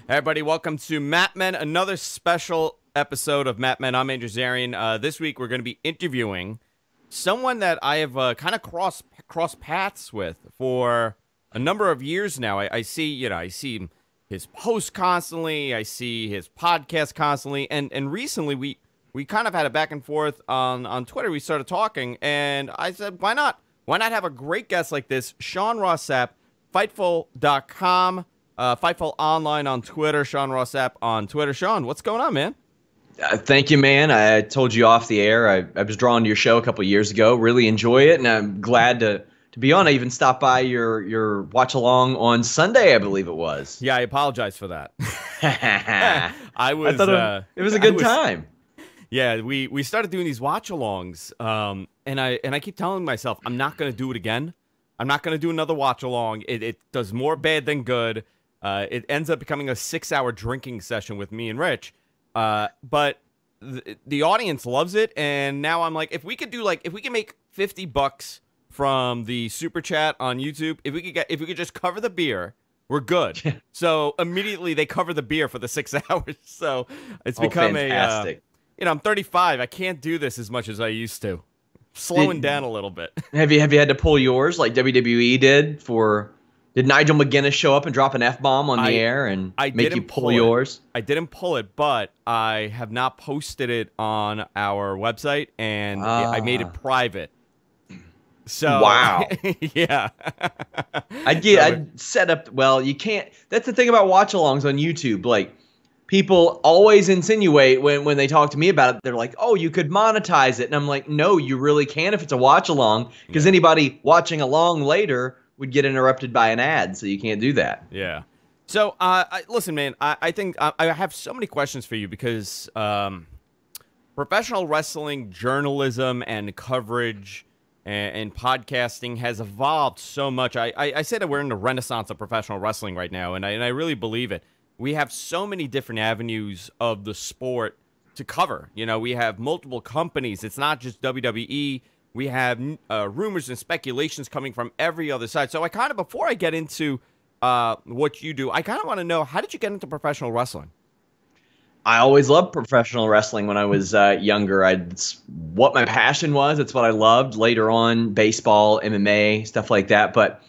Hey everybody, welcome to Mat Men, another special episode of Mat Men. I'm Andrew Zarian. This week we're going to be interviewing someone that I have kind of crossed paths with for a number of years now. I see his posts constantly, I see his podcast constantly, and recently we kind of had a back and forth on Twitter. We started talking, and I said, why not? Why not have a great guest like this? Ross Sapp, Fightful.com. Fightful Online on Twitter, Ross Sapp on Twitter. Sean, what's going on, man? Thank you, man. I told you off the air. I was drawn to your show a couple of years ago. Really enjoy it, and I'm glad to be on. I even stopped by your watch along on Sunday, I believe it was. Yeah, I apologize for that. I thought it was a good time. Yeah, we started doing these watch alongs, and I keep telling myself I'm not going to do it again. I'm not going to do another watch along. It does more bad than good. It ends up becoming a 6-hour drinking session with me and Rich. But the audience loves it, and now I'm like, if we can make $50 from the super chat on YouTube, if we could just cover the beer, we're good. So immediately they cover the beer for the 6 hours. So it's become fantastic. I'm 35. I can't do this as much as I used to. Slowing down a little bit. Have you had to pull yours like WWE did for? Did Nigel McGuinness show up and drop an F-bomb on the air and make you pull yours? I didn't pull it, but I have not posted it on our website, and I made it private. So wow, yeah. I'd set up. Well, you can't. That's the thing about watch-alongs on YouTube. Like, people always insinuate when they talk to me about it, they're like, "Oh, you could monetize it," and I'm like, "No, you really can if it's a watch-along, because anybody watching along later would get interrupted by an ad, so you can't do that." Yeah. So, listen, man, I think I have so many questions for you because professional wrestling journalism and coverage and podcasting has evolved so much. I say that we're in the renaissance of professional wrestling right now, and I really believe it. We have so many different avenues of the sport to cover. You know, we have multiple companies. It's not just WWE. We have rumors and speculations coming from every other side. So before I get into what you do, I kind of want to know, how did you get into professional wrestling? I always loved professional wrestling when I was younger. It's what my passion was. It's what I loved. Later on, baseball, MMA, stuff like that. But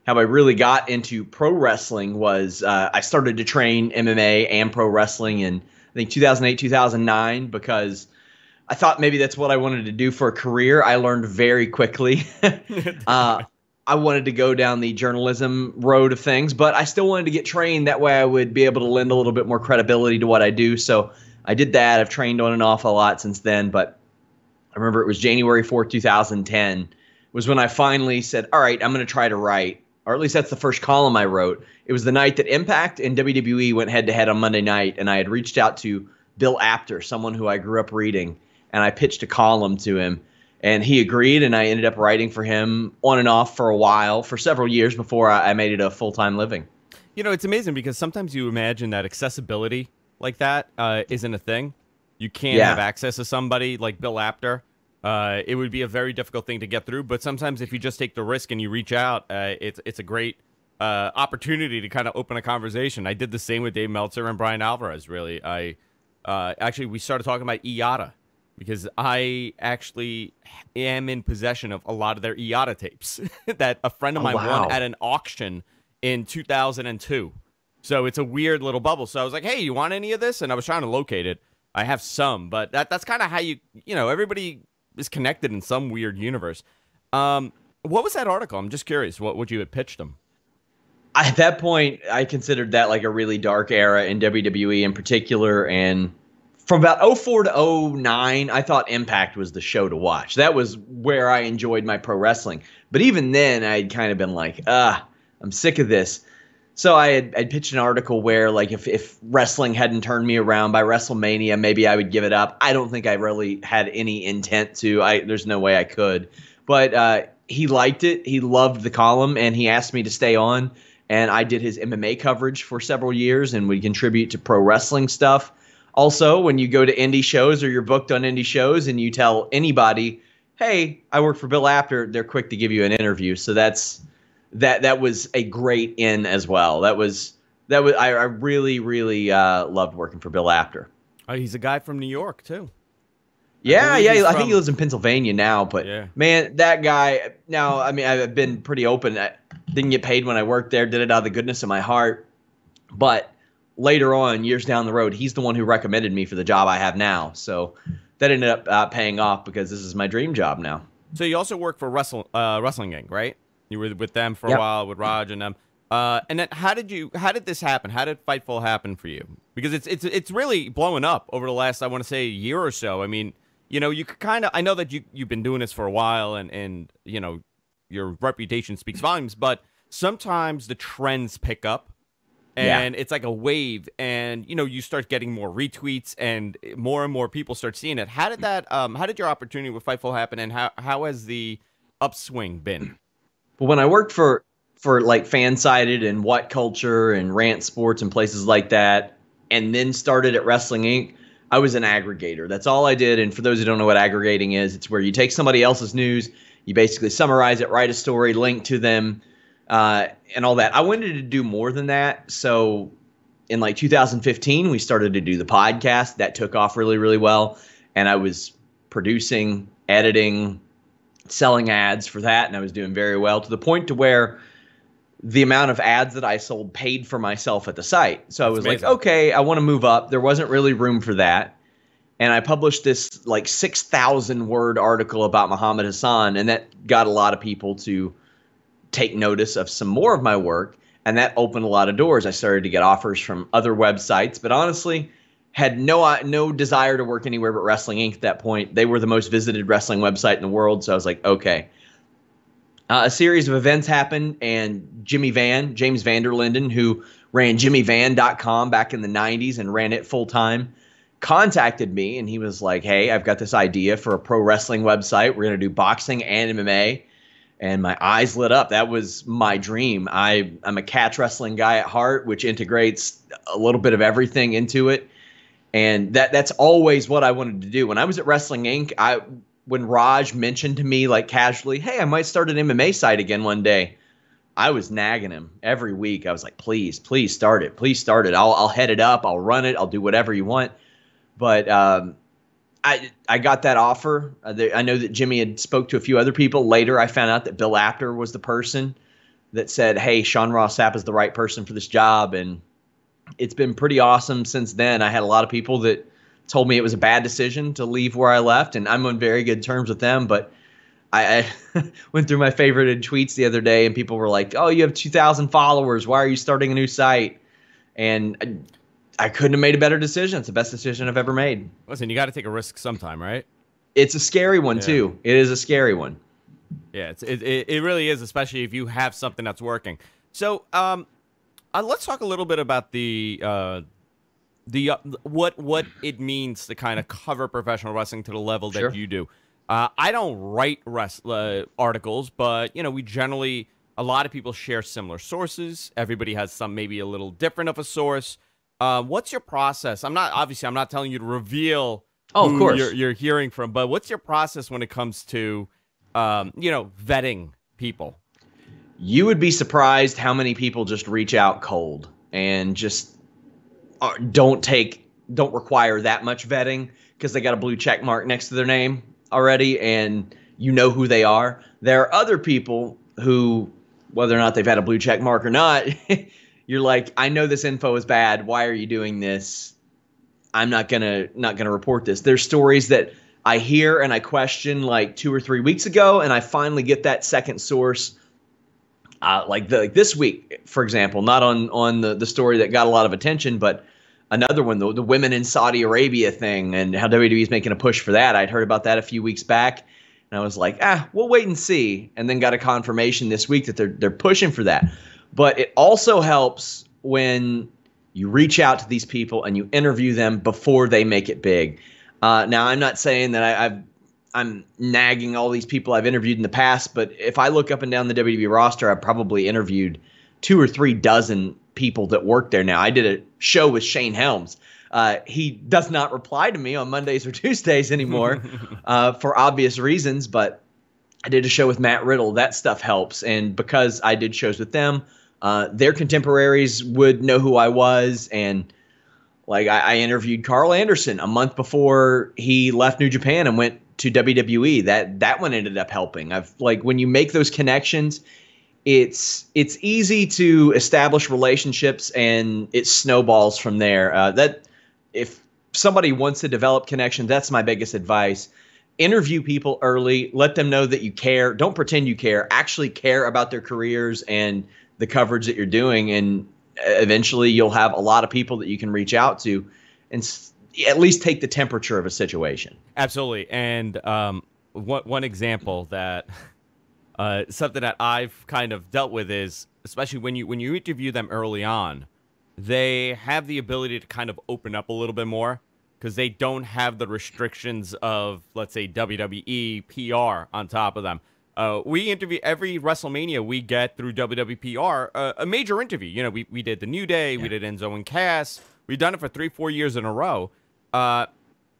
how I really got into pro wrestling was I started to train MMA and pro wrestling in, I think, 2008, 2009, because I thought maybe that's what I wanted to do for a career. I learned very quickly. I wanted to go down the journalism road of things, but I still wanted to get trained. That way I would be able to lend a little bit more credibility to what I do. So I did that. I've trained on and off a lot since then, but I remember it was January 4th, 2010 was when I finally said, all right, I'm going to try to write, or at least that's the first column I wrote. It was the night that Impact and WWE went head-to-head on Monday night, and I had reached out to Bill Apter, someone who I grew up reading, and I pitched a column to him, and he agreed, and I ended up writing for him on and off for a while, for several years before I made it a full-time living. You know, it's amazing because sometimes you imagine that accessibility like that isn't a thing. You can't have access to somebody like Bill Apter. It would be a very difficult thing to get through, but sometimes if you just take the risk and you reach out, it's a great opportunity to kind of open a conversation. I did the same with Dave Meltzer and Brian Alvarez, really. Actually, we started talking about IATA because I actually am in possession of a lot of their IATA tapes that a friend of mine won at an auction in 2002. So it's a weird little bubble. So I was like, hey, you want any of this? And I was trying to locate it. I have some, but that's kind of how everybody is connected in some weird universe. What was that article? I'm just curious what you had pitched them. At that point, I considered that like a really dark era in WWE in particular, and from about 04 to 09, I thought Impact was the show to watch. That was where I enjoyed my pro wrestling. But even then, I'd kind of been like, I'm sick of this. So I'd pitched an article where, like, if wrestling hadn't turned me around by Wrestlemania, maybe I would give it up. I don't think I really had any intent to. There's no way I could. But he liked it. He loved the column, and he asked me to stay on. And I did his MMA coverage for several years and would contribute to pro wrestling stuff. Also, when you go to indie shows or you're booked on indie shows and you tell anybody, hey, I work for Bill Apter, they're quick to give you an interview. So that was a great in as well. That was I really, really loved working for Bill Apter. Oh, he's a guy from New York too. Yeah. I think he lives in Pennsylvania now. But man, that guy. Now, I mean, I've been pretty open. I didn't get paid when I worked there. Did it out of the goodness of my heart. But later on, years down the road, he's the one who recommended me for the job I have now. So that ended up paying off because this is my dream job now. So you also work for Wrestling Inc., right? You were with them for a while, with Raj and them. And then how did this happen? How did Fightful happen for you? Because it's really blowing up over the last, I want to say, year or so. I mean, you could kind of, I know that you've been doing this for a while and your reputation speaks volumes, but sometimes the trends pick up and it's like a wave and, you start getting more retweets and more people start seeing it. How did your opportunity with Fightful happen and how has the upswing been? Well, when I worked for like Fansided and What Culture and Rant Sports and places like that, and then started at Wrestling Inc., I was an aggregator. That's all I did. And for those who don't know what aggregating is, it's where you take somebody else's news, you basically summarize it, write a story, link to them, and all that. I wanted to do more than that. So in like 2015, we started to do the podcast. That took off really, really well. And I was producing, editing, selling ads for that. And I was doing very well to the point to where the amount of ads that I sold paid for myself at the site. So I was like, okay, I want to move up. There wasn't really room for that. And I published this like 6,000 word article about Muhammad Hassan. And that got a lot of people to take notice of some more of my work. And that opened a lot of doors. I started to get offers from other websites, but honestly had no desire to work anywhere but Wrestling Inc. at that point. They were the most visited wrestling website in the world. So I was like, okay. A series of events happened, and James Vanderlinden, who ran JimmyVan.com back in the 90s and ran it full time, contacted me, and he was like, hey, I've got this idea for a pro wrestling website. We're going to do boxing and MMA. And my eyes lit up. That was my dream. I'm a catch wrestling guy at heart, which integrates a little bit of everything into it. And that's always what I wanted to do. When I was at Wrestling Inc., when Raj mentioned to me like casually, hey, I might start an MMA site again one day, I was nagging him every week. I was like, please start it. Please start it. I'll head it up. I'll run it. I'll do whatever you want. But I got that offer. I know that Jimmy had spoke to a few other people. Later, I found out that Bill Apter was the person that said, hey, Ross Sapp is the right person for this job. And it's been pretty awesome since then. I had a lot of people that told me it was a bad decision to leave where I left, and I'm on very good terms with them. But I went through my favorited tweets the other day, and people were like, oh, you have 2,000 followers. Why are you starting a new site? And I couldn't have made a better decision. It's the best decision I've ever made. Listen, you got to take a risk sometime, right? It's a scary one, too. It is a scary one. Yeah, it really is, especially if you have something that's working. So let's talk a little bit about what it means to kind of cover professional wrestling to the level that you do. I don't write articles, but we generally, a lot of people share similar sources. Everybody has some maybe a little different of a source. What's your process? I'm not telling you to reveal who you're hearing from, but what's your process when it comes to vetting people? You would be surprised how many people just reach out cold and just don't require that much vetting because they got a blue check mark next to their name already and you know who they are. There are other people who, whether or not they've had a blue check mark or not, you're like, I know this info is bad. Why are you doing this? I'm not gonna report this. There's stories that I hear and I question like 2 or 3 weeks ago, and I finally get that second source. Like this week, for example, not on the story that got a lot of attention, but another one, the women in Saudi Arabia thing and how WWE is making a push for that. I'd heard about that a few weeks back, and I was like, we'll wait and see. And then got a confirmation this week that they're pushing for that. But it also helps when you reach out to these people and you interview them before they make it big. Now, I'm not saying that I'm nagging all these people I've interviewed in the past, but if I look up and down the WWE roster, I've probably interviewed 2 or 3 dozen people that work there now. I did a show with Shane Helms. He does not reply to me on Mondays or Tuesdays anymore for obvious reasons, but I did a show with Matt Riddle. That stuff helps. And because I did shows with them, their contemporaries would know who I was. And like I interviewed Carl Anderson a month before he left New Japan and went to WWE. That one ended up helping. When you make those connections, it's easy to establish relationships, and it snowballs from there. That if somebody wants to develop connections, that's my biggest advice. Interview people early. Let them know that you care. Don't pretend you care. Actually care about their careers and the coverage that you're doing, and eventually you'll have a lot of people that you can reach out to and at least take the temperature of a situation. Absolutely. And one example that something that I've kind of dealt with is, especially when you interview them early on, they have the ability to kind of open up a little bit more because they don't have the restrictions of, let's say, WWE PR on top of them. We interview every WrestleMania we get through WWPR, a major interview. You know, we did the New Day, we did Enzo and Cass. We've done it for 3-4 years in a row.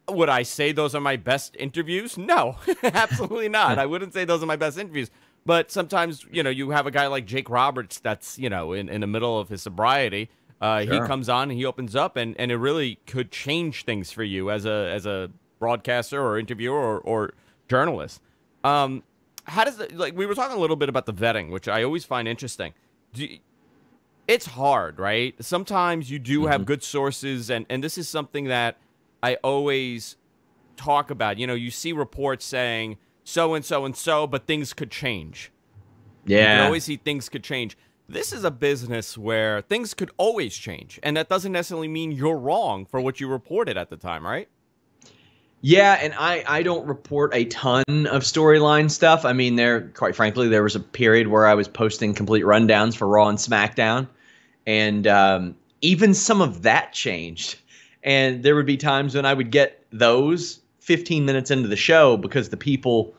Would I say those are my best interviews? No, absolutely not. I wouldn't say those are my best interviews. But sometimes, you know, you have a guy like Jake Roberts that's, you know, in the middle of his sobriety. Sure. He comes on and he opens up, and it really could change things for you as a broadcaster or interviewer or journalist. How does it, like, we were talking a little bit about the vetting, which I always find interesting. It's hard, right? Sometimes you do have good sources, and this is something that I always talk about. You know, you see reports saying so-and-so and so, but things could change. Yeah. You can always see things could change. This is a business where things could always change, and that doesn't necessarily mean you're wrong for what you reported at the time, right? Yeah, and I don't report a ton of storyline stuff. I mean, quite frankly, there was a period where I was posting complete rundowns for Raw and Smackdown, and even some of that changed. And there would be times when I would get those 15 minutes into the show because the people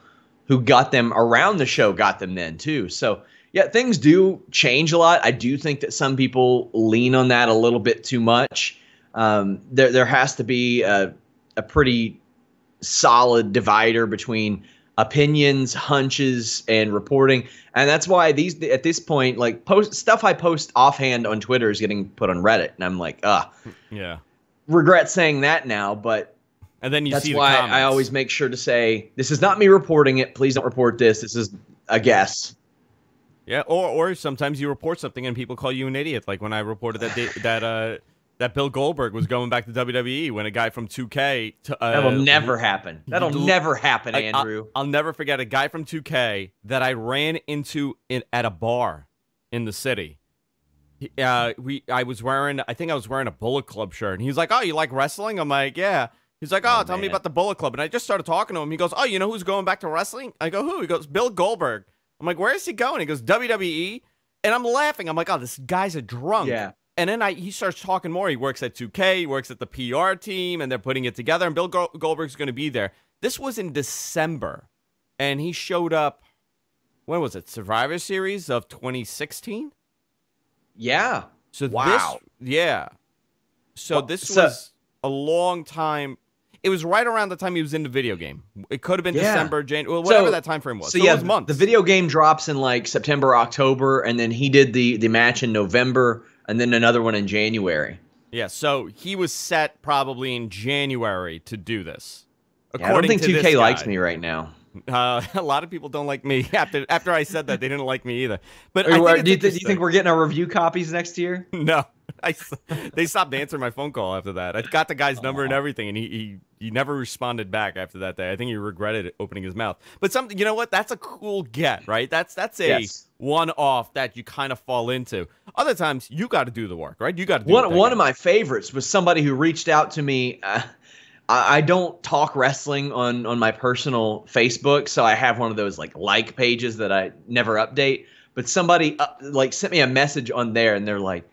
who got them around the show got them then too. So yeah, things do change a lot. I do think that some people lean on that a little bit too much. There has to be a pretty solid divider between opinions, hunches, and reporting. And that's why at this point, like, stuff I post offhand on Twitter is getting put on Reddit. And I'm like, yeah, regret saying that now, but and then that's why I always make sure to say, this is not me reporting it. Please don't report this. This is a guess. Yeah, or sometimes you report something and people call you an idiot. Like when I reported that Bill Goldberg was going back to WWE when a guy from 2K... that will never happen. That'll never happen, Andrew. I'll never forget a guy from 2K that I ran into at a bar in the city. I think I was wearing a Bullet Club shirt, and he's like, "Oh, you like wrestling?" I'm like, "Yeah." He's like, "Oh, tell me about the Bullet Club." And I just started talking to him. He goes, "Oh, you know who's going back to wrestling?" I go, "Who?" He goes, "Bill Goldberg." I'm like, "Where is he going?" He goes, "WWE." And I'm laughing. I'm like, "Oh, this guy's a drunk." Yeah. And then he starts talking more. He works at 2K. He works at the PR team, and they're putting it together. And Bill Goldberg's going to be there. This was in December, and he showed up. When was it? Survivor Series of 2016. Yeah. So wow. This was a long time. It was right around the time he was in the video game. It could have been December, January, whatever that time frame was. So yeah, it was months. The video game drops in like September, October, and then he did the match in November, and then another one in January. Yeah, so he was set probably in January to do this. Yeah, I don't think 2K likes me right now. A lot of people don't like me. After I said that, they didn't like me either. But do you think we're getting our review copies next year? No, they stopped answering my phone call after that. I got the guy's number and everything, and he never responded back after that day. I think he regretted opening his mouth. But you know what? That's a cool get, right? That's a one-off that you kind of fall into. Other times, you got to do the work, right? You got to do one of my favorites was somebody who reached out to me. I don't talk wrestling on my personal Facebook, so I have one of those like pages that I never update. But somebody sent me a message on there, and they're like,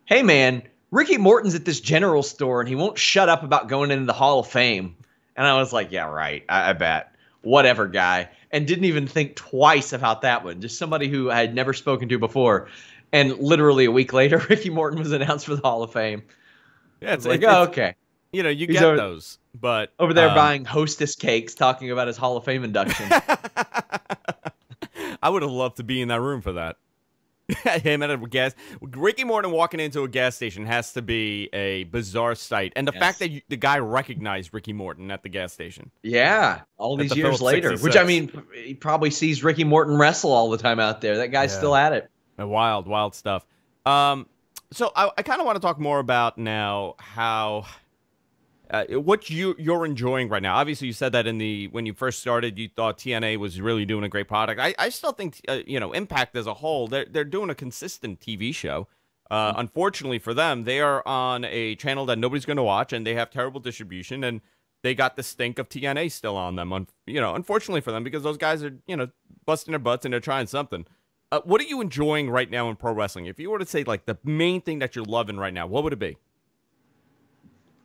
"Hey man, Ricky Morton's at this general store, and he won't shut up about going into the Hall of Fame." And I was like, "Yeah, right. I bet. Whatever, guy." And didn't even think twice about that one. Just somebody who I had never spoken to before, and literally a week later, Ricky Morton was announced for the Hall of Fame. Yeah, it's like, oh, okay. You know, you get those, but over there buying Hostess cakes, talking about his Hall of Fame induction. I would have loved to be in that room for that. Him at a gas. Ricky Morton walking into a gas station has to be a bizarre sight, and the fact that the guy recognized Ricky Morton at the gas station. Yeah, all these years later. 66. Which, I mean, he probably sees Ricky Morton wrestle all the time out there. That guy's still at it. Wild, wild stuff. So I kind of want to talk more about now how what you're enjoying right now. Obviously, you said that when you first started, you thought TNA was really doing a great product. I still think Impact as a whole, they're doing a consistent TV show. Unfortunately for them, they are on a channel that nobody's going to watch, and they have terrible distribution, and they got the stink of TNA still on them. Unfortunately for them, because those guys are busting their butts and they're trying something. What are you enjoying right now in pro wrestling? If you were to say like the main thing that you're loving right now, what would it be?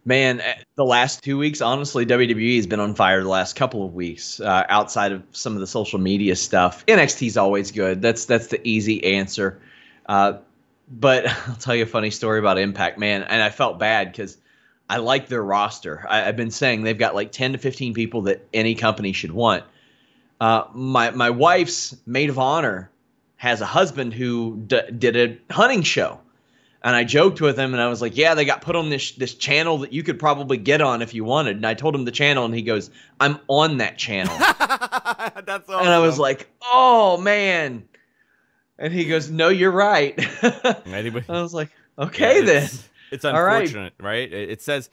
Man, the last 2 weeks, honestly, WWE has been on fire the last couple of weeks. Outside of some of the social media stuff, NXT's always good. That's the easy answer. But I'll tell you a funny story about Impact, man. And I felt bad because I like their roster. I've been saying they've got like 10 to 15 people that any company should want. My wife's maid of honor has a husband who did a hunting show. And I joked with him, and I was like, yeah, they got put on this channel that you could probably get on if you wanted. And I told him the channel, and he goes, I'm on that channel. That's awesome. And I was like, oh, man. And he goes, no, you're right. I was like, okay, then. It's unfortunate, right? It says,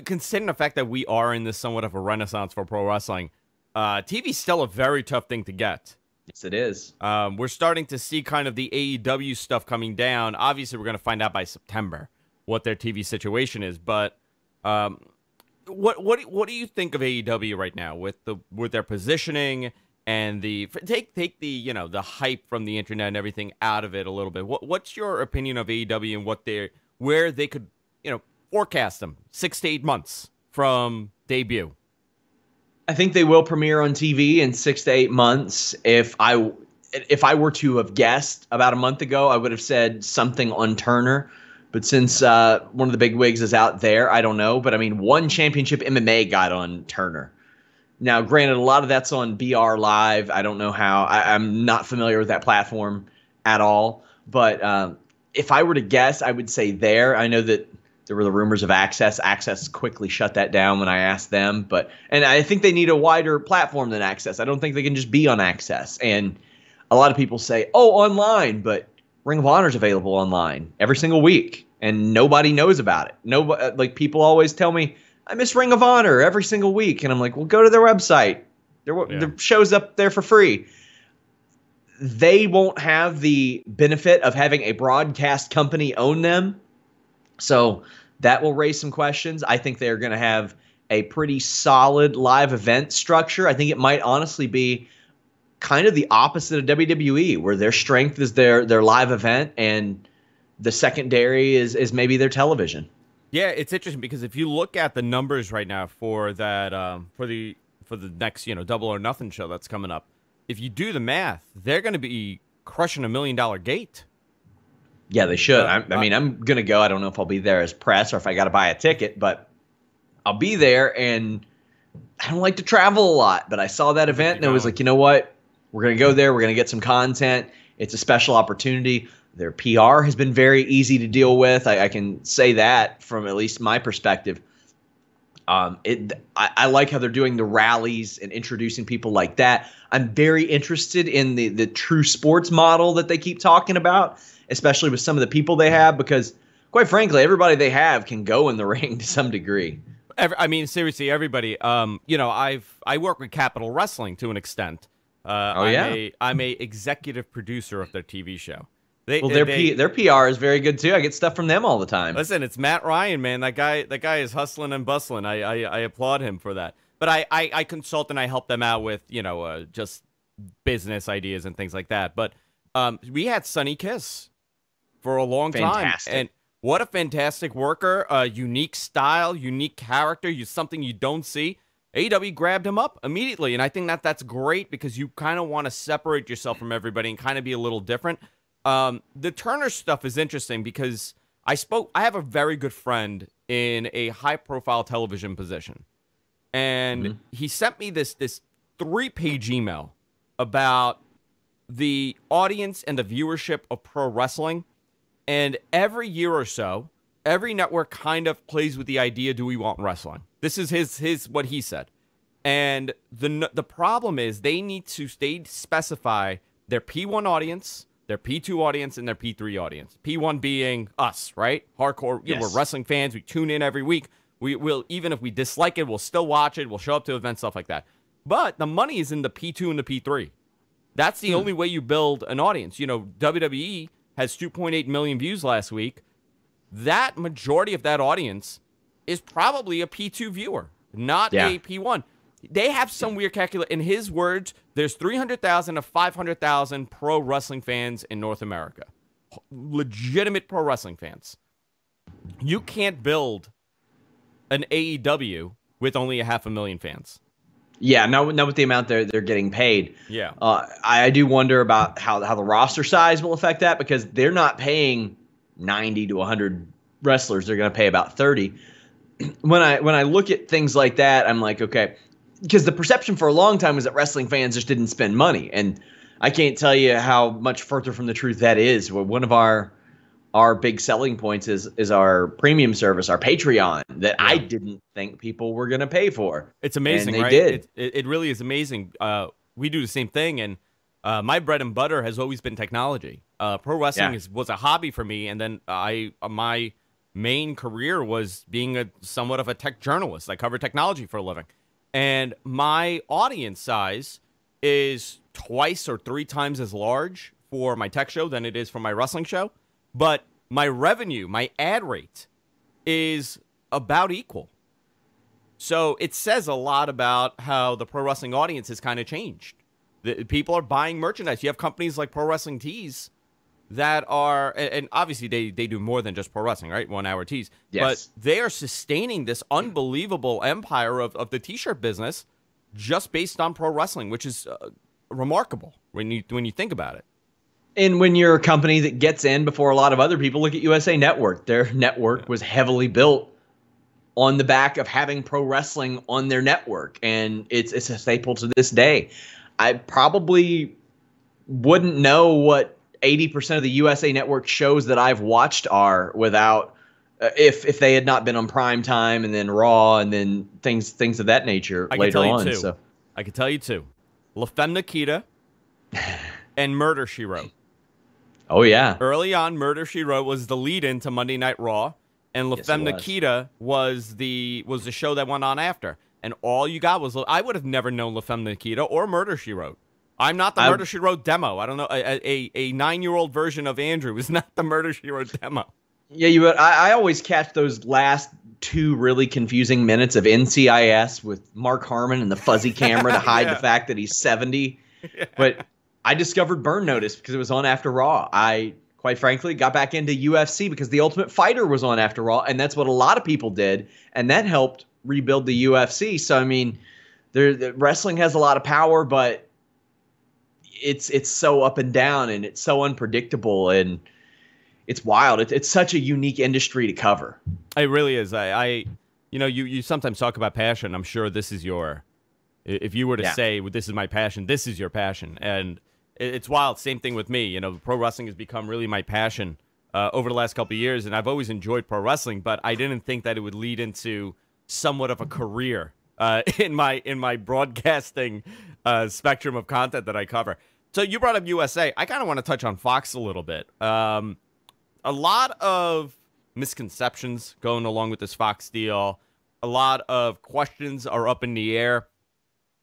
considering the fact that we are in this somewhat of a renaissance for pro wrestling, TV's still a very tough thing to get. Yes, it is. We're starting to see kind of the AEW stuff coming down. Obviously, we're going to find out by September what their TV situation is. But what do you think of AEW right now with their positioning and take the the hype from the internet and everything out of it a little bit? What's your opinion of AEW and where they could forecast them 6 to 8 months from debut? I think they will premiere on TV in 6 to 8 months. If I were to have guessed about a month ago, I would have said something on Turner. But since one of the big wigs is out there, I don't know. But I mean, one championship MMA got on Turner. Now, granted, a lot of that's on BR Live. I don't know how. I'm not familiar with that platform at all. But if I were to guess, I would say there. I know that there were the rumors of Access. Access quickly shut that down when I asked them. And I think they need a wider platform than Access. I don't think they can just be on Access. And a lot of people say, oh, online. But Ring of Honor is available online every single week. And nobody knows about it. Nobody, like, people always tell me, I miss Ring of Honor every single week. And I'm like, well, go to their website. Their show's up there for free. They won't have the benefit of having a broadcast company own them. So that will raise some questions. I think they're going to have a pretty solid live event structure. I think it might honestly be kind of the opposite of WWE, where their strength is their live event and the secondary is maybe their television. Yeah, it's interesting because if you look at the numbers right now for that for the next Double or Nothing show that's coming up, if you do the math, they're going to be crushing $1 million gate. Yeah, they should. I mean, I'm going to go. I don't know if I'll be there as press or if I got to buy a ticket, but I'll be there. And I don't like to travel a lot, but I saw that event and I was like, you know what? We're going to go there. We're going to get some content. It's a special opportunity. Their PR has been very easy to deal with. I can say that from at least my perspective. I like how they're doing the rallies and introducing people like that. I'm very interested in the true sports model that they keep talking about, especially with some of the people they have, because quite frankly, everybody they have can go in the ring to some degree. I mean, seriously, everybody. I work with Capital Wrestling to an extent. I'm a executive producer of their TV show. Their PR is very good too. I get stuff from them all the time. Listen, it's Matt Ryan, man. That guy is hustling and bustling. I applaud him for that. But I consult and I help them out with just business ideas and things like that. But we had Sonny Kiss for a long time, and what a fantastic worker! Unique style, unique character. Something you don't see. AEW grabbed him up immediately, and I think that's great because you kind of want to separate yourself from everybody and kind of be a little different. The Turner stuff is interesting because I have a very good friend in a high-profile television position, and he sent me this 3-page email about the audience and the viewership of pro wrestling. And every year or so, every network kind of plays with the idea, do we want wrestling? This is his what he said. And the problem is they need to specify their P1 audience, their P2 audience, and their P3 audience. P1 being us, right? Hardcore, yes. We're wrestling fans. We tune in every week. We will, even if we dislike it, we'll still watch it. We'll show up to events, stuff like that. But the money is in the P2 and the P3. That's the only way you build an audience. You know, WWE has 2.8 million views last week. That majority of that audience is probably a P2 viewer, not a P1. They have some weird calculation. In his words, there's 300,000 to 500,000 pro wrestling fans in North America. Legitimate pro wrestling fans. You can't build an AEW with only 500,000 fans. Yeah, not with the amount they're getting paid. Yeah. I do wonder about how the roster size will affect that, because they're not paying 90 to 100 wrestlers. They're going to pay about 30. When I look at things like that, I'm like, okay, because the perception for a long time was that wrestling fans just didn't spend money. And I can't tell you how much further from the truth that is. One of our big selling points is our premium service, our Patreon, that I didn't think people were going to pay for. It's amazing, and they right? Did. It really is amazing. We do the same thing, and my bread and butter has always been technology. Pro wrestling was a hobby for me, and then my main career was being somewhat of a tech journalist. I cover technology for a living. And my audience size is twice or three times as large for my tech show than it is for my wrestling show. But my revenue, my ad rate, is about equal. So it says a lot about how the pro wrestling audience has kind of changed. People are buying merchandise. You have companies like Pro Wrestling Tees that are, and obviously they do more than just pro wrestling, right? 1 hour tees. Yes. But they are sustaining this unbelievable empire of the t-shirt business just based on pro wrestling, which is remarkable when you think about it. And when you're a company that gets in before a lot of other people, look at USA Network. Their network was heavily built on the back of having pro wrestling on their network, and it's a staple to this day. I probably wouldn't know what 80% of the USA Network shows that I've watched are without if they had not been on prime time and then Raw and then things of that nature later on. So I could tell you two. La Femme Nikita and Murder, She Wrote. Oh yeah. Early on, Murder, She Wrote was the lead-in to Monday Night Raw, and La Femme Nikita was the show that went on after. And all you got was, I would have never known La Femme Nikita or Murder, She Wrote. I'm not the Murder, She Wrote demo. I don't know. A 9-year-old version of Andrew is not the Murder, She Wrote demo. Yeah, you would. I always catch those last 2 really confusing minutes of NCIS with Mark Harmon and the fuzzy camera to hide the fact that he's 70. Yeah. But I discovered Burn Notice because it was on after Raw. I, quite frankly, got back into UFC because The Ultimate Fighter was on after Raw, and that's what a lot of people did, and that helped rebuild the UFC. So, I mean, wrestling has a lot of power, but it's so up and down, and it's so unpredictable, and it's wild. It's such a unique industry to cover. It really is. You sometimes talk about passion. I'm sure this is if you were to say, well, this is my passion, this is your passion. And it's wild. Same thing with me. Pro wrestling has become really my passion over the last couple of years, and I've always enjoyed pro wrestling, but I didn't think that it would lead into somewhat of a career in my broadcasting spectrum of content that I cover. So you brought up USA. I kind of want to touch on Fox a little bit. A lot of misconceptions going along with this Fox deal. A lot of questions are up in the air.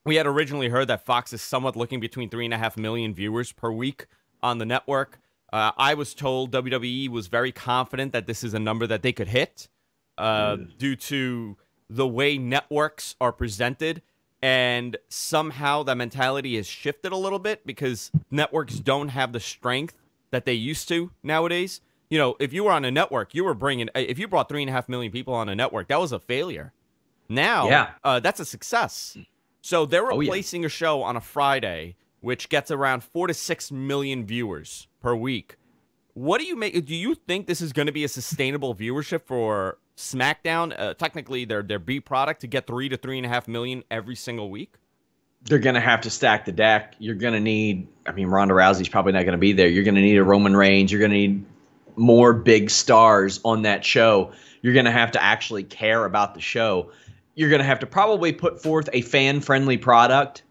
We had originally heard that Fox is somewhat looking between 3.5 million viewers per week on the network. I was told WWE was very confident that this is a number that they could hit due to the way networks are presented. And somehow that mentality has shifted a little bit because networks don't have the strength that they used to nowadays. If you were on a network, if you brought 3.5 million people on a network, that was a failure. Now, that's a success. So they're replacing a show on a Friday, which gets around 4 to 6 million viewers per week. What do you make? Do you think this is going to be a sustainable viewership for SmackDown? Technically, their B product to get 3 to 3.5 million every single week. they're going to have to stack the deck. You're going to need, I mean, Ronda Rousey's probably not going to be there. You're going to need a Roman Reigns. You're going to need more big stars on that show. You're going to have to actually care about the show. You're going to have to probably put forth a fan-friendly product.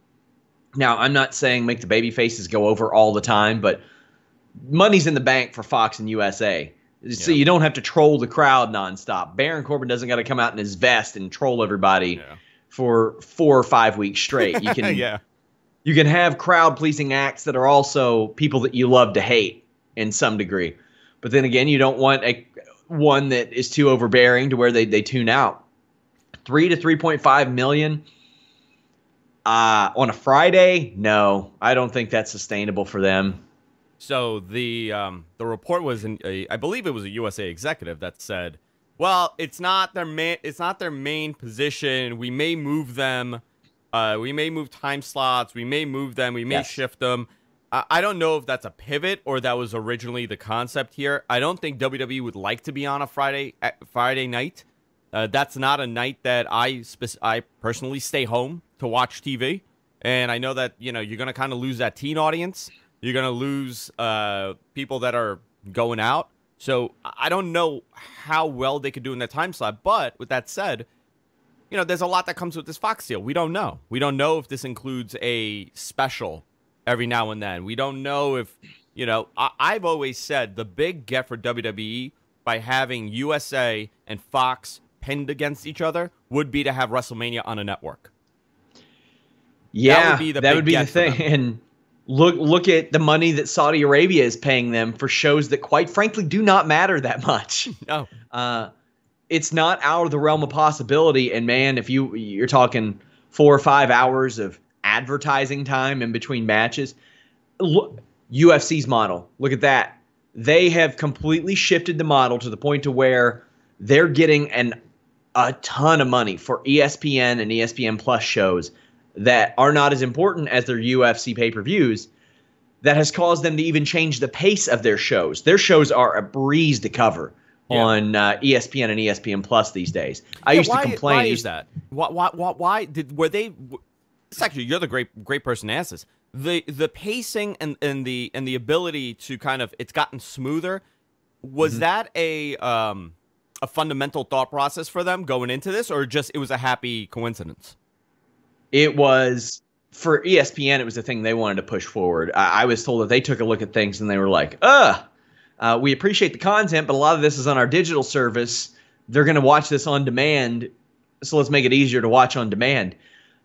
Now, I'm not saying make the baby faces go over all the time, but money's in the bank for Fox and USA. So you don't have to troll the crowd nonstop. Baron Corbin doesn't got to come out in his vest and troll everybody for 4 or 5 weeks straight. You can you can have crowd-pleasing acts that are also people that you love to hate in some degree. But then again, you don't want one that is too overbearing to where they tune out. 3 to 3.5 million on a Friday? No, I don't think that's sustainable for them. So the report was I believe it was a USA executive that said, "Well, it's not their main position. We may move them. We may move time slots. We may move them. We may shift them." I don't know if that's a pivot or that was originally the concept here. I don't think WWE would like to be on a Friday night. That's not a night that I personally stay home to watch TV. And I know that, you're going to kind of lose that teen audience. You're going to lose people that are going out. So I don't know how well they could do in that time slot. But with that said, there's a lot that comes with this Fox deal. We don't know. We don't know if this includes a special every now and then. We don't know if, I've always said the big get for WWE by having USA and Fox pinned against each other would be to have WrestleMania on a network. Yeah, that would be the thing. And look at the money that Saudi Arabia is paying them for shows that, quite frankly, do not matter that much. No, it's not out of the realm of possibility. And man, if you're talking 4 or 5 hours of advertising time in between matches, look, UFC's model. Look at that. They have completely shifted the model to the point to where they're getting a ton of money for ESPN and ESPN Plus shows that are not as important as their UFC pay-per-views. That has caused them to even change the pace of their shows. Their shows are a breeze to cover on ESPN and ESPN Plus these days. I used to complain. Why is that? Why were they? It's actually, you're the great person to ask this. The pacing and the ability to kind of, it's gotten smoother. Was that a fundamental thought process for them going into this, or just it was a happy coincidence? It was, for ESPN, it was the thing they wanted to push forward. I was told that they took a look at things and they were like, we appreciate the content, but a lot of this is on our digital service. They're going to watch this on demand, so let's make it easier to watch on demand.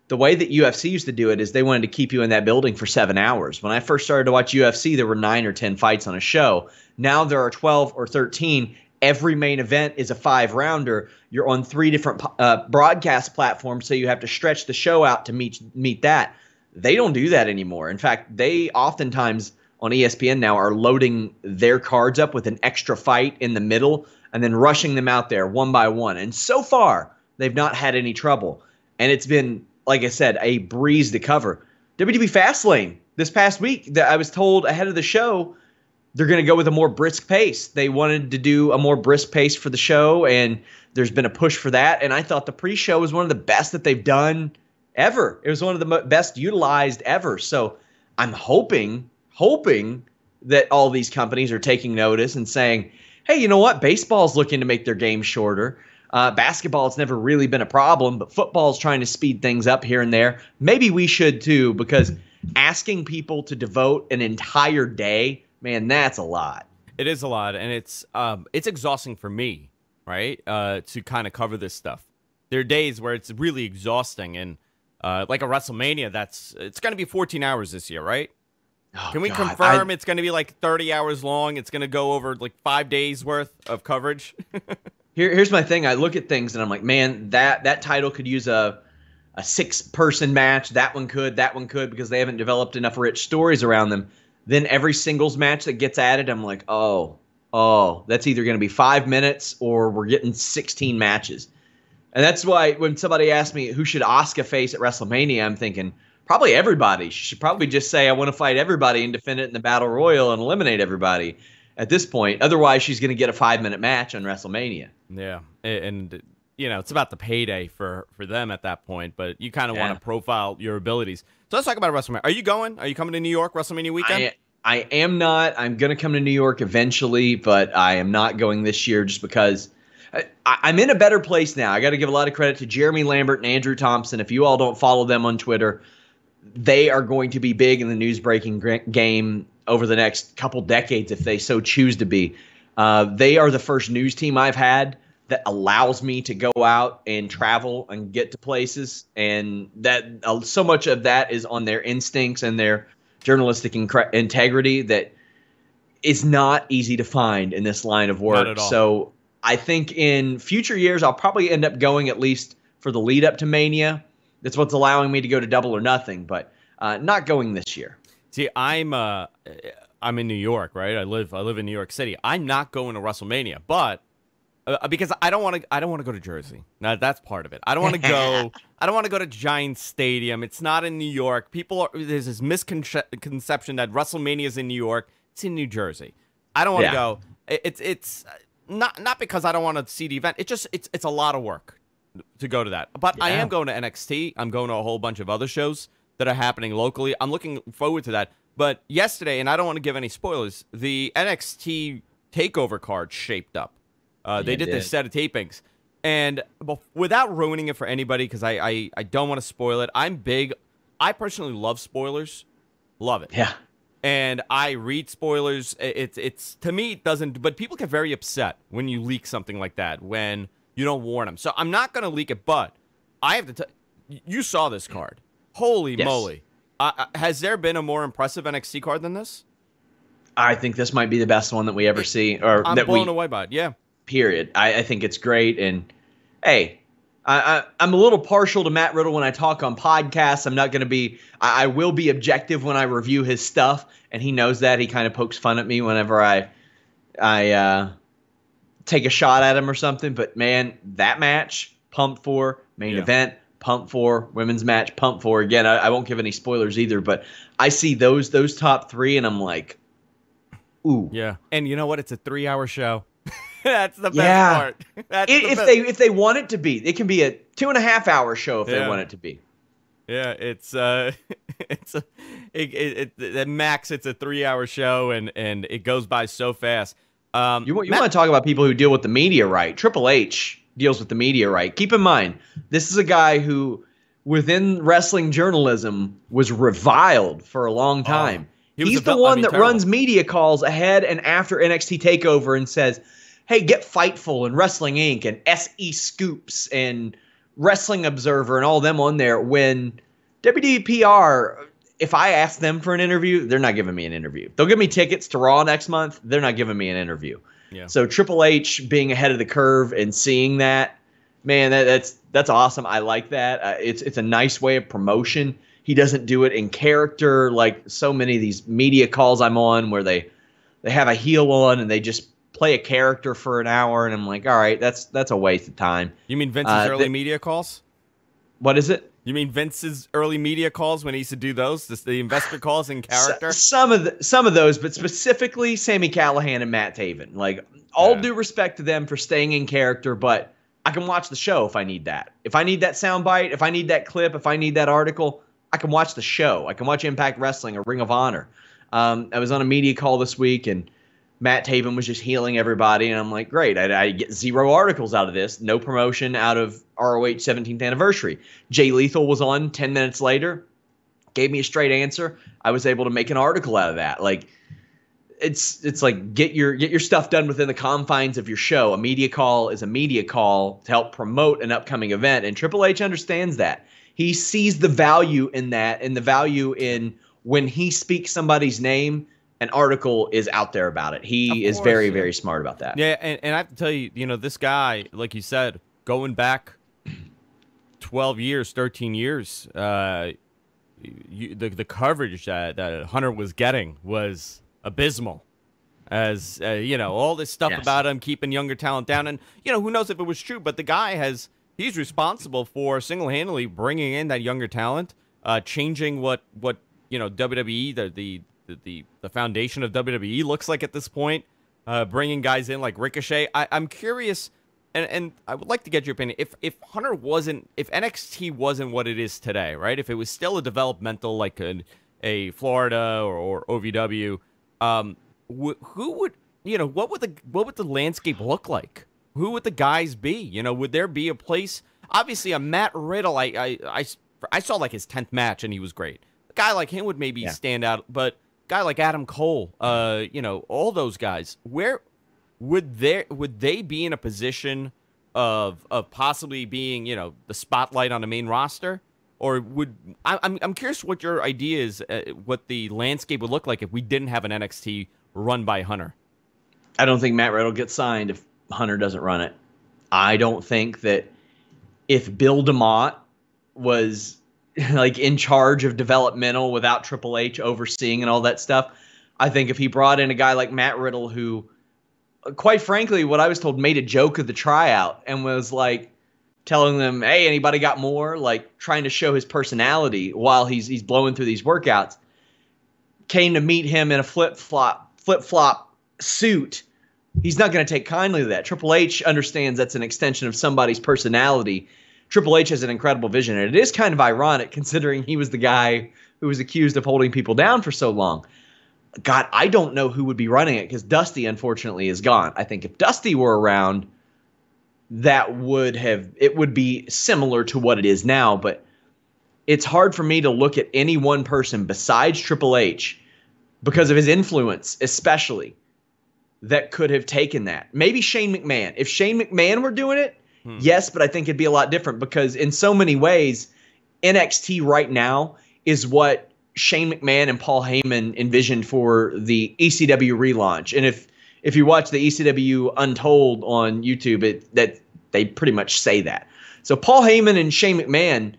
The way that UFC used to do it is they wanted to keep you in that building for 7 hours. When I first started to watch UFC, there were 9 or 10 fights on a show. Now there are 12 or 13. Every main event is a 5-rounder. You're on 3 different broadcast platforms, so you have to stretch the show out to meet that. They don't do that anymore. In fact, they oftentimes on ESPN now are loading their cards up with an extra fight in the middle and then rushing them out there one by one. And so far, they've not had any trouble. And it's been, like I said, a breeze to cover. WWE Fastlane this past week, I was told ahead of the show, they're going to go with a more brisk pace. They wanted to do a more brisk pace for the show, and there's been a push for that. And I thought the pre-show was one of the best that they've done ever. It was one of the best utilized ever. So I'm hoping that all these companies are taking notice and saying, hey, you know what? Baseball's looking to make their game shorter. Basketball, it's never really been a problem, but football's trying to speed things up here and there. Maybe we should too, because asking people to devote an entire day, man, that's a lot. It is a lot, and it's exhausting for me, right? To kind of cover this stuff. There are days where it's really exhausting, and like a WrestleMania, it's going to be 14 hours this year, right? Oh, Can we God, confirm it's going to be like 30 hours long? It's going to go over like 5 days worth of coverage. Here's my thing. I look at things and I'm like, man, that title could use a 6-person match. That one could, because they haven't developed enough rich stories around them. Then every singles match that gets added, I'm like, oh, that's either going to be 5 minutes or we're getting 16 matches. And that's why when somebody asked me who should Asuka face at WrestleMania, I'm thinking probably everybody. She should probably just say, I want to fight everybody and defend it in the Battle Royal and eliminate everybody at this point. Otherwise, she's going to get a 5-minute match on WrestleMania. Yeah, and it's about the payday for them at that point, but you kind of want to profile your abilities. So let's talk about WrestleMania. Are you going? Are you coming to New York WrestleMania weekend? I am not. I'm going to come to New York eventually, but I am not going this year just because I'm in a better place now. I got to give a lot of credit to Jeremy Lambert and Andrew Thompson. If you all don't follow them on Twitter, they are going to be big in the news breaking game over the next couple decades if they so choose to be. They are the first news team I've had that allows me to go out and travel and get to places, and that so much of that is on their instincts and their journalistic integrity that is not easy to find in this line of work. Not at all. So I think in future years I'll probably end up going at least for the lead up to Mania. That's what's allowing me to go to Double or Nothing, but not going this year. See, I'm in New York, right? I live in New York City. I'm not going to WrestleMania, but because I don't want to go to Jersey. Now that's part of it. I don't want to go. I don't want to go to Giant Stadium. It's not in New York. There's this misconception that WrestleMania is in New York. It's in New Jersey. I don't want to go. It's not because I don't want to see the event. It's a lot of work to go to that. But I am going to NXT. I'm going to a whole bunch of other shows that are happening locally. I'm looking forward to that. But yesterday, and I don't want to give any spoilers, the NXT TakeOver card shaped up. They did this set of tapings. And without ruining it for anybody, because I don't want to spoil it, I'm big. I personally love spoilers. Love it. Yeah. And I read spoilers. It's to me, it doesn't, but people get very upset when you leak something like that, when you don't warn them. So I'm not going to leak it, but I have to you saw this card. Holy moly. Has there been a more impressive NXT card than this? I think this might be the best one that we ever see. Or I'm that blown away by it, yeah. Period. I think it's great. And, hey, I'm a little partial to Matt Riddle when I talk on podcasts. I'm not going to be – I will be objective when I review his stuff, and he knows that. He kind of pokes fun at me whenever I take a shot at him or something. But, man, that match, pumped for. Main event, pumped for. Women's match, pumped for. Again, I won't give any spoilers either, but I see those top three, and I'm like, ooh. Yeah. And you know what? It's a 3-hour show. That's the best part. If they want it to be, it can be a 2.5-hour show if they want it to be. Yeah, it's at max it's a 3-hour show, and it goes by so fast. You want to talk about people who deal with the media right? Triple H deals with the media right. Keep in mind, this is a guy who, within wrestling journalism, was reviled for a long time. He's the one that runs media calls ahead and after NXT TakeOver and says, hey, get Fightful and Wrestling Inc. and SE Scoops and Wrestling Observer and all them on there. When WDPR, if I ask them for an interview, they're not giving me an interview. They'll give me tickets to Raw next month. They're not giving me an interview. Yeah. So Triple H being ahead of the curve and seeing that, man, that's awesome. I like that. It's a nice way of promotion. He doesn't do it in character like so many of these media calls I'm on where they have a heel on and they just play a character for an hour, and I'm like, all right, that's a waste of time. You mean Vince's early media calls? What is it? You mean Vince's early media calls when he used to do those, the investor calls in character? Some of those, but specifically Sami Callihan and Matt Taven. Like, all due respect to them for staying in character, but I can watch the show if I need that. If I need that soundbite, if I need that clip, if I need that article, I can watch the show. I can watch Impact Wrestling or Ring of Honor. I was on a media call this week, and Matt Taven was just healing everybody, and I'm like, great. I get 0 articles out of this, no promotion out of ROH 17th anniversary. Jay Lethal was on 10 minutes later, gave me a straight answer. I was able to make an article out of that. Like, it's like get your stuff done within the confines of your show. A media call is a media call to help promote an upcoming event, and Triple H understands that. He sees the value in that, and the value in when he speaks somebody's name, an article is out there about it. He is very, very smart about that. Yeah, and I have to tell you, this guy, like you said, going back 12 years, 13 years, the coverage that Hunter was getting was abysmal. As, all this stuff about him keeping younger talent down. And, who knows if it was true, but the guy he's responsible for single-handedly bringing in that younger talent, changing what WWE, the foundation of WWE looks like at this point, bringing guys in like Ricochet. I'm curious and I would like to get your opinion. If NXT wasn't what it is today, right? If it was still a developmental like a Florida or OVW, who would what would the landscape look like? Who would the guys be? Would there be a place? Obviously, a Matt Riddle, I saw like his 10th match and he was great. A guy like him would maybe stand out, but a guy like Adam Cole, all those guys, where would they be in a position of possibly being, the spotlight on the main roster? Or I'm curious what your idea is, what the landscape would look like if we didn't have an NXT run by Hunter. I don't think Matt Riddle gets signed if Hunter doesn't run it. I don't think that if Bill DeMott was like in charge of developmental without Triple H overseeing and all that stuff, I think if he brought in a guy like Matt Riddle, who, quite frankly, what I was told, made a joke of the tryout and was like telling them, hey, anybody got more? Like trying to show his personality while he's blowing through these workouts, came to meet him in a flip-flop suit. He's not going to take kindly to that. Triple H understands that's an extension of somebody's personality. Triple H has an incredible vision, and it is kind of ironic considering he was the guy who was accused of holding people down for so long. God, I don't know who would be running it because Dusty, unfortunately, is gone. I think if Dusty were around, it would be similar to what it is now, but it's hard for me to look at any one person besides Triple H because of his influence, especially, that could have taken that. Maybe Shane McMahon. If Shane McMahon were doing it, yes, but I think it'd be a lot different because in so many ways, NXT right now is what Shane McMahon and Paul Heyman envisioned for the ECW relaunch. And if you watch the ECW Untold on YouTube, that they pretty much say that. So Paul Heyman and Shane McMahon,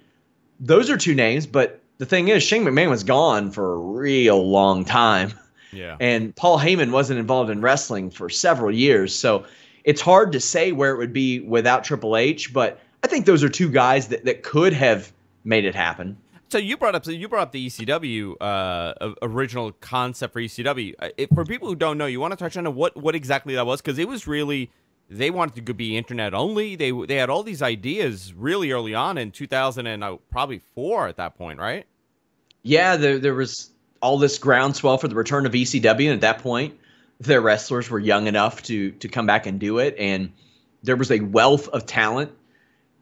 those are two names, but the thing is, Shane McMahon was gone for a real long time. Yeah. And Paul Heyman wasn't involved in wrestling for several years. So it's hard to say where it would be without Triple H, but I think those are two guys that could have made it happen. So you brought up the ECW original concept for ECW. For people who don't know, you want to touch on what exactly that was? Because it was really, they wanted to be internet only. They had all these ideas really early on in 2000 and probably 4 at that point, right? Yeah, there was all this groundswell for the return of ECW, and at that point, their wrestlers were young enough to come back and do it, and there was a wealth of talent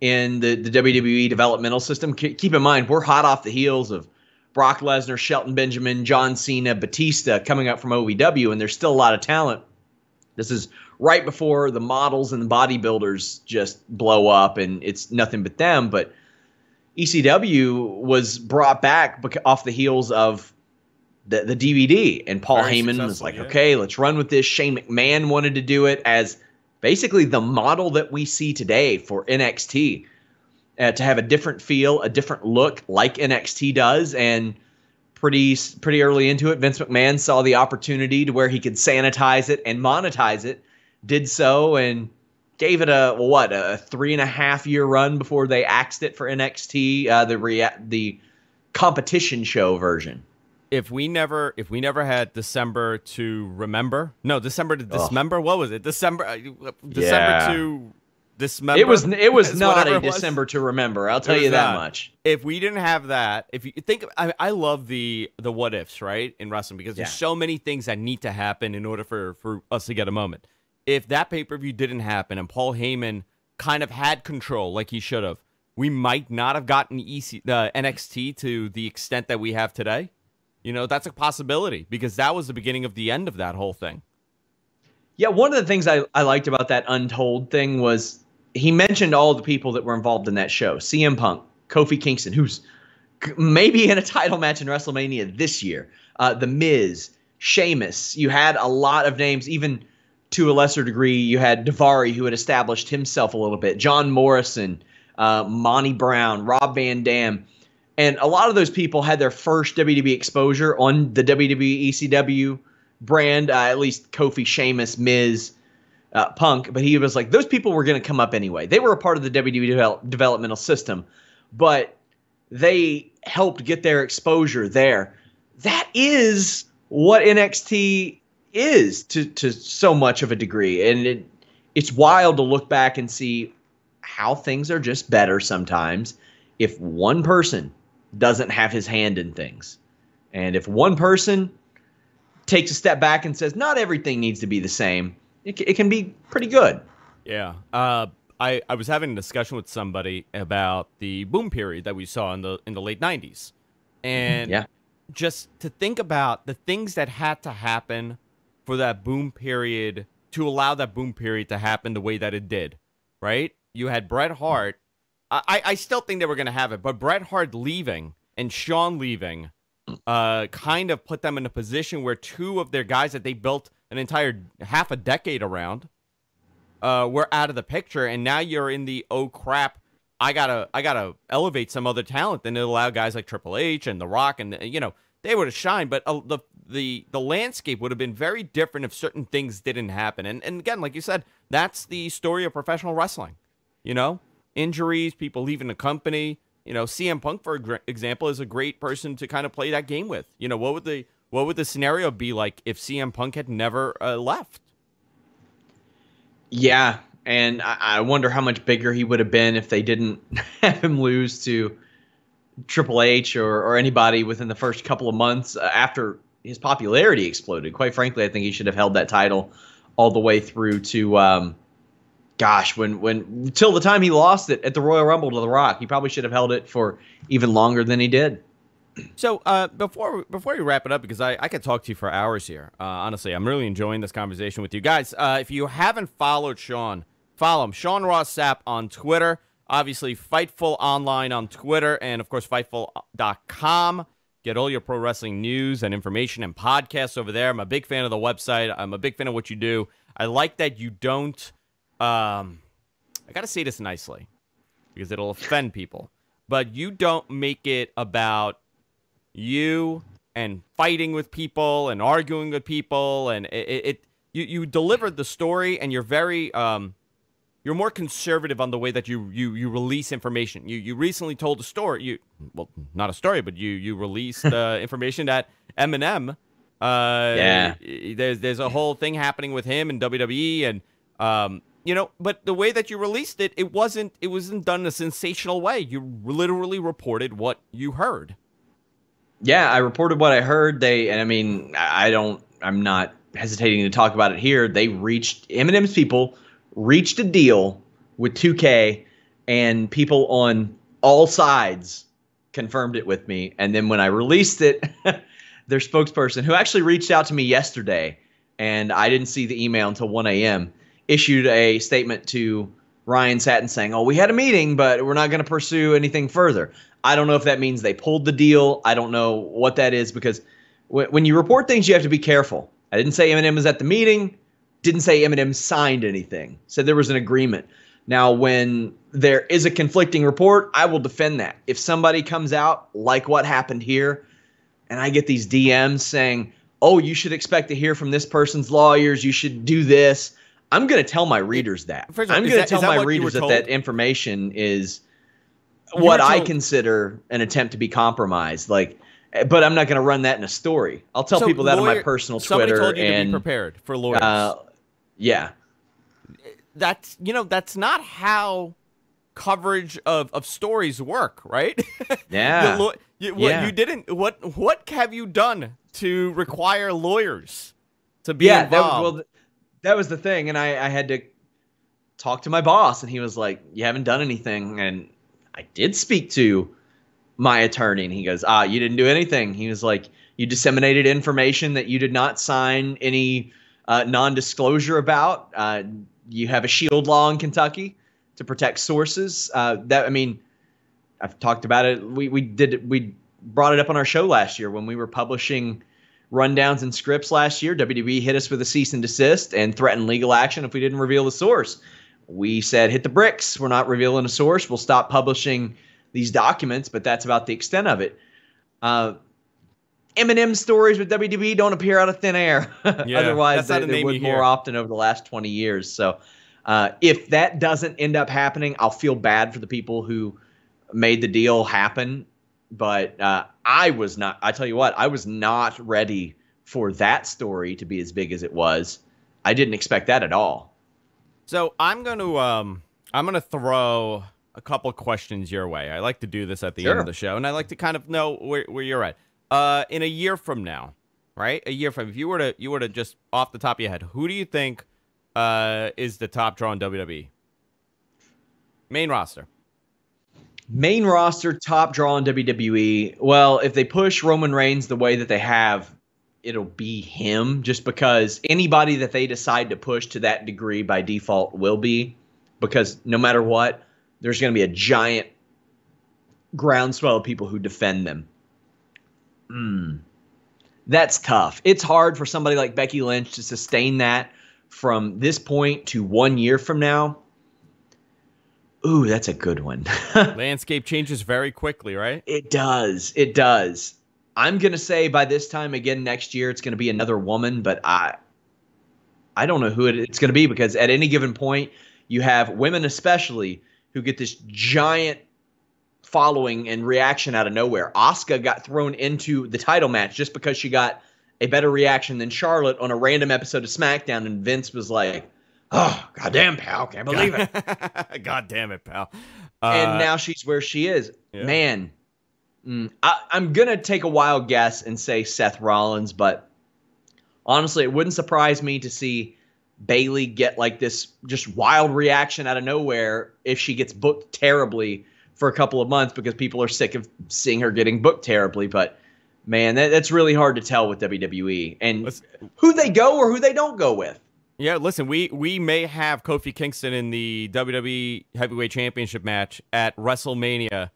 in the WWE developmental system. Keep in mind, we're hot off the heels of Brock Lesnar, Shelton Benjamin, John Cena, Batista coming up from OVW, and there's still a lot of talent. This is right before the models and the bodybuilders just blow up, and it's nothing but them, but ECW was brought back off the heels of the DVD, and Paul Heyman was like, okay, let's run with this. Shane McMahon wanted to do it as basically the model that we see today for NXT, to have a different feel, a different look like NXT does. And pretty early into it, Vince McMahon saw the opportunity to where he could sanitize it and monetize it, did so, and gave it a 3.5-year run before they axed it for NXT, the competition show version. If we never had December to remember, no, December to Dismember, what was it? December to Dismember. It was not a December to remember. I'll tell you that much. If we didn't have that, if you think, I love the what ifs, right, in wrestling, because there's so many things that need to happen in order for us to get a moment. If that pay-per-view didn't happen and Paul Heyman kind of had control like he should have, we might not have gotten NXT to the extent that we have today. That's a possibility because that was the beginning of the end of that whole thing. Yeah, one of the things I liked about that Untold thing was he mentioned all the people that were involved in that show. CM Punk, Kofi Kingston, who's maybe in a title match in WrestleMania this year. The Miz, Sheamus. You had a lot of names, even to a lesser degree. You had Daivari, who had established himself a little bit. John Morrison, Monty Brown, Rob Van Dam. And a lot of those people had their first WWE exposure on the WWE ECW brand, at least Kofi, Sheamus, Miz, Punk. But he was like, those people were going to come up anyway. They were a part of the WWE developmental system, but they helped get their exposure there. That is what NXT is to so much of a degree. And it's wild to look back and see how things are just better sometimes if one person doesn't have his hand in things. And if one person takes a step back and says, not everything needs to be the same, it can be pretty good. Yeah. I was having a discussion with somebody about the boom period that we saw in the late 90s. And just to think about the things that had to happen for that boom period, to allow that boom period to happen the way that it did, right? You had Bret Hart. I still think they were going to have it, but Bret Hart leaving and Shawn leaving kind of put them in a position where two of their guys that they built an entire half a decade around were out of the picture, and now you're in the, oh crap, I gotta elevate some other talent. Then it allow guys like Triple H and The Rock, and they would have shined, but the landscape would have been very different if certain things didn't happen. And again, like you said, that's the story of professional wrestling. Injuries, people leaving the company. CM Punk, for example, is a great person to kind of play that game with. What would the scenario be like if CM Punk had never left? Yeah, and I wonder how much bigger he would have been if they didn't have him lose to Triple H or anybody within the first couple of months after his popularity exploded. Quite frankly, I think he should have held that title all the way through to, when till the time he lost it at the Royal Rumble to The Rock. He probably should have held it for even longer than he did. So before we wrap it up, because I could talk to you for hours here. Honestly, I'm really enjoying this conversation with you guys. If you haven't followed Sean, follow him. Sean Ross Sapp on Twitter. Obviously, Fightful Online on Twitter. And, of course, Fightful.com. Get all your pro wrestling news and information and podcasts over there. I'm a big fan of the website. I'm a big fan of what you do. I like that you don't I got to say this nicely because it'll offend people. But you don't make it about you and fighting with people and arguing with people, and you delivered the story, and you're very you're more conservative on the way that you release information. You recently told a story. Not a story, but you released information that Eminem. There's a whole thing happening with him in WWE, and but the way that you released it, it wasn't done in a sensational way. You literally reported what you heard. Yeah, I reported what I heard. I'm not hesitating to talk about it here. Eminem's people reached a deal with 2K, and people on all sides confirmed it with me. And then when I released it, their spokesperson, who actually reached out to me yesterday, and I didn't see the email until 1 a.m., issued a statement to Ryan Satin saying, we had a meeting, but we're not going to pursue anything further. I don't know if that means they pulled the deal. I don't know what that is, because when you report things, you have to be careful. I didn't say Eminem was at the meeting. Didn't say Eminem signed anything. Said there was an agreement. Now, when there is a conflicting report, I will defend that. If somebody comes out like what happened here, and I get these DMs saying, you should expect to hear from this person's lawyers, you should do this, I'm going to tell my readers that. I'm going to tell my readers that information is what I consider an attempt to be compromised. But I'm not going to run that in a story. I'll tell people that on my personal Twitter. Somebody told you to be prepared for lawyers. Yeah. That's not how coverage of stories work, right? Yeah. What have you done to require lawyers to be involved? That was the thing, and I had to talk to my boss, and he was like, you haven't done anything. And I did speak to my attorney, and he goes, you didn't do anything. He was like, you disseminated information that you did not sign any non-disclosure about. You have a shield law in Kentucky to protect sources. I've talked about it. We brought it up on our show last year when we were publishing rundowns and scripts last year. WWE hit us with a cease and desist and threatened legal action if we didn't reveal the source. We said, hit the bricks. We're not revealing a source. We'll stop publishing these documents, but that's about the extent of it. Eminem stories with WWE don't appear out of thin air. Yeah, otherwise, they would more often over the last 20 years. So if that doesn't end up happening, I'll feel bad for the people who made the deal happen. But I was not ready for that story to be as big as it was. I didn't expect that at all. So I'm gonna throw a couple questions your way. I like to do this at the end of the show, and I like to kind of know where you're at. In a year from now, right? A year from, if you were to just off the top of your head, who do you think is the top draw in WWE? Main roster. Main roster top draw in WWE. Well, if they push Roman Reigns the way that they have, it'll be him, just because anybody that they decide to push to that degree by default will be, because no matter what, there's going to be a giant groundswell of people who defend them. That's tough. It's hard for somebody like Becky Lynch to sustain that from this point to 1 year from now. Ooh, that's a good one. Landscape changes very quickly, right? It does. It does. I'm going to say by this time again next year, it's going to be another woman, but I don't know who it's going to be, because at any given point, you have women especially who get this giant following and reaction out of nowhere. Asuka got thrown into the title match just because she got a better reaction than Charlotte on a random episode of Smackdown, and Vince was like, "Oh, goddamn, pal, can't believe it." God damn it, pal. And now she's where she is. Yeah. Man, I'm going to take a wild guess and say Seth Rollins, but honestly, it wouldn't surprise me to see Bayley get like this just wild reaction out of nowhere if she gets booked terribly for a couple of months, because people are sick of seeing her getting booked terribly. But man, that's really hard to tell with WWE and who they go or who they don't go with. Yeah, listen, we may have Kofi Kingston in the WWE Heavyweight Championship match at WrestleMania.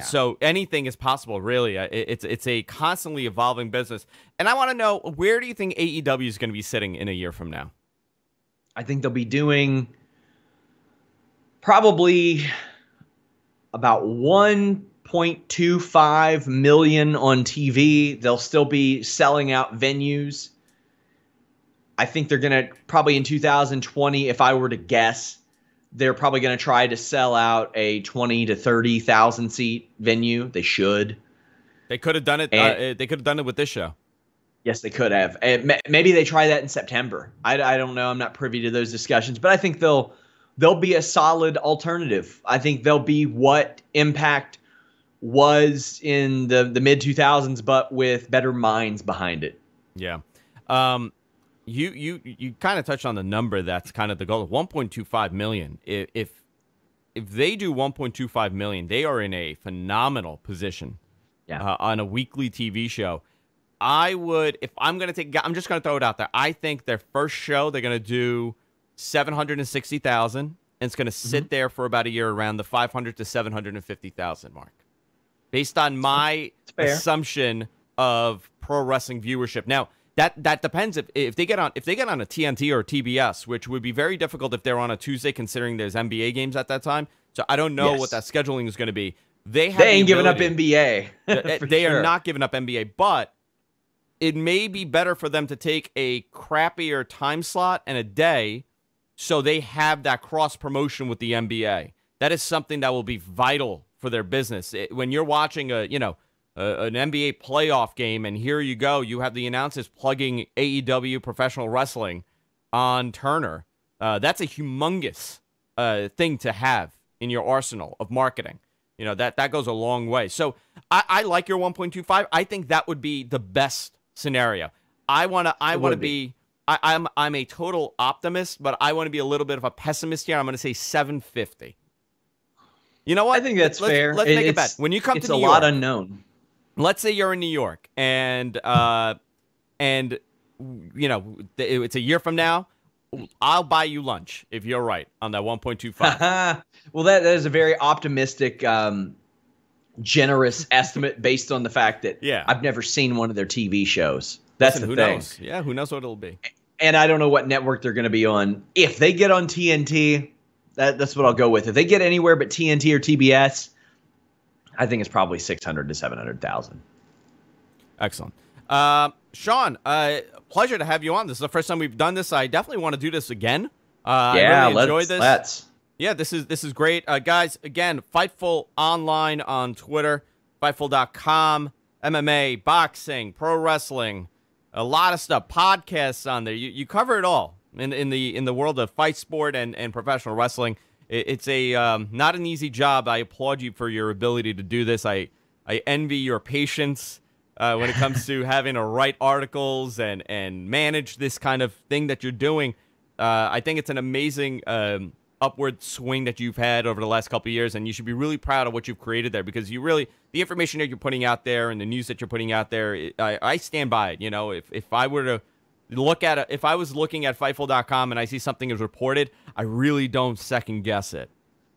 So anything is possible, really. It's a constantly evolving business. And I want to know, where do you think AEW is going to be sitting in a year from now? I think they'll be doing probably about 1.25 million on TV. They'll still be selling out venues. I think they're going to probably in 2020, if I were to guess, they're probably going to try to sell out a 20 to 30,000 seat venue. They should. They could have done it. They could have done it with this show. Yes, they could have. And maybe they try that in September. I don't know. I'm not privy to those discussions, but I think they'll be a solid alternative. I think they'll be what Impact was in the mid 2000s, but with better minds behind it. Yeah. You kind of touched on the number that's kind of the goal, 1.25 million. If they do 1.25 million, they are in a phenomenal position. On a weekly TV show. I would, if I'm going to I'm just going to throw it out there. I think their first show, they're going to do 760,000, and it's going to sit there for about a year around the 500 to 750,000 mark, based on my assumption of pro wrestling viewership. Now, that depends if they get on a TNT or a TBS, which would be very difficult if they're on a Tuesday, considering there's NBA games at that time. So I don't know what that scheduling is going to be. They ain't giving up NBA. They are not giving up NBA, but it may be better for them to take a crappier time slot and a day, so they have that cross promotion with the NBA. That is something that will be vital for their business. When you're watching an NBA playoff game, and here you go, you have the announcers plugging AEW professional wrestling on Turner. That's a humongous thing to have in your arsenal of marketing. You know, that goes a long way. So I like your 1.25. I think that would be the best scenario. I'm a total optimist, but I want to be a little bit of a pessimist here. I'm going to say 750. You know what? I think that's fair. Let's make a bet. When you come to New York, it's a lot unknown. Let's say you're in New York, and you know, it's a year from now. I'll buy you lunch if you're right on that 1.25. Well, that is a very optimistic, generous estimate based on the fact that I've never seen one of their TV shows. That's the thing. Knows? Yeah, who knows what it'll be? And I don't know what network they're going to be on. If they get on TNT, that's what I'll go with. If they get anywhere but TNT or TBS, I think it's probably 600 to 700,000. Excellent. Sean, pleasure to have you on. This is the first time we've done this. I definitely want to do this again. I really enjoy this. Let's. Yeah, this is great. Guys, again, Fightful Online on Twitter, Fightful.com, MMA, boxing, pro wrestling, a lot of stuff, podcasts on there. You cover it all. in the world of fight sport and professional wrestling. It's a not an easy job. I applaud you for your ability to do this. I envy your patience when it comes to having to write articles and manage this kind of thing that you're doing. I think it's an amazing upward swing that you've had over the last couple of years, and you should be really proud of what you've created there, because the information that you're putting out there and the news that you're putting out there, I stand by it. You know, if I were to look at it, if I was looking at Fightful.com and I see something is reported, I really don't second guess it.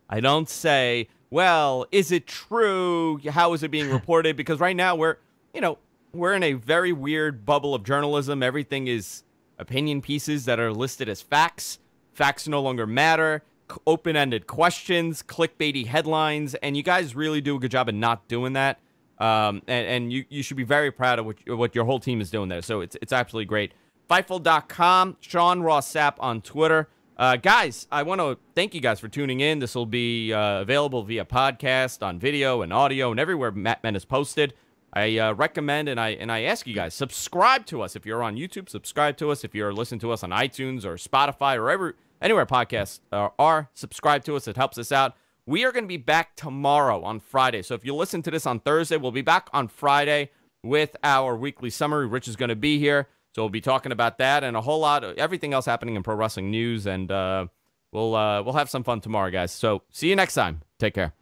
I don't say, well, is it true? How is it being reported? Because right now we're in a very weird bubble of journalism. Everything is opinion pieces that are listed as facts. Facts no longer matter. Open-ended questions, clickbaity headlines, and you guys really do a good job of not doing that. And you should be very proud of what your whole team is doing there. So it's absolutely great. Fightful.com, Sean Ross Sapp on Twitter. Guys, I want to thank you guys for tuning in. This will be available via podcast, on video and audio, and everywhere Matt Men is posted. I recommend and I ask you guys, subscribe to us. If you're on YouTube, subscribe to us. If you're listening to us on iTunes or Spotify or anywhere podcasts are, subscribe to us. It helps us out. We are going to be back tomorrow on Friday. So if you listen to this on Thursday, we'll be back on Friday with our weekly summary. Rich is going to be here. So we'll be talking about that and a whole lot of everything else happening in pro wrestling news. And we'll have some fun tomorrow, guys. So see you next time. Take care.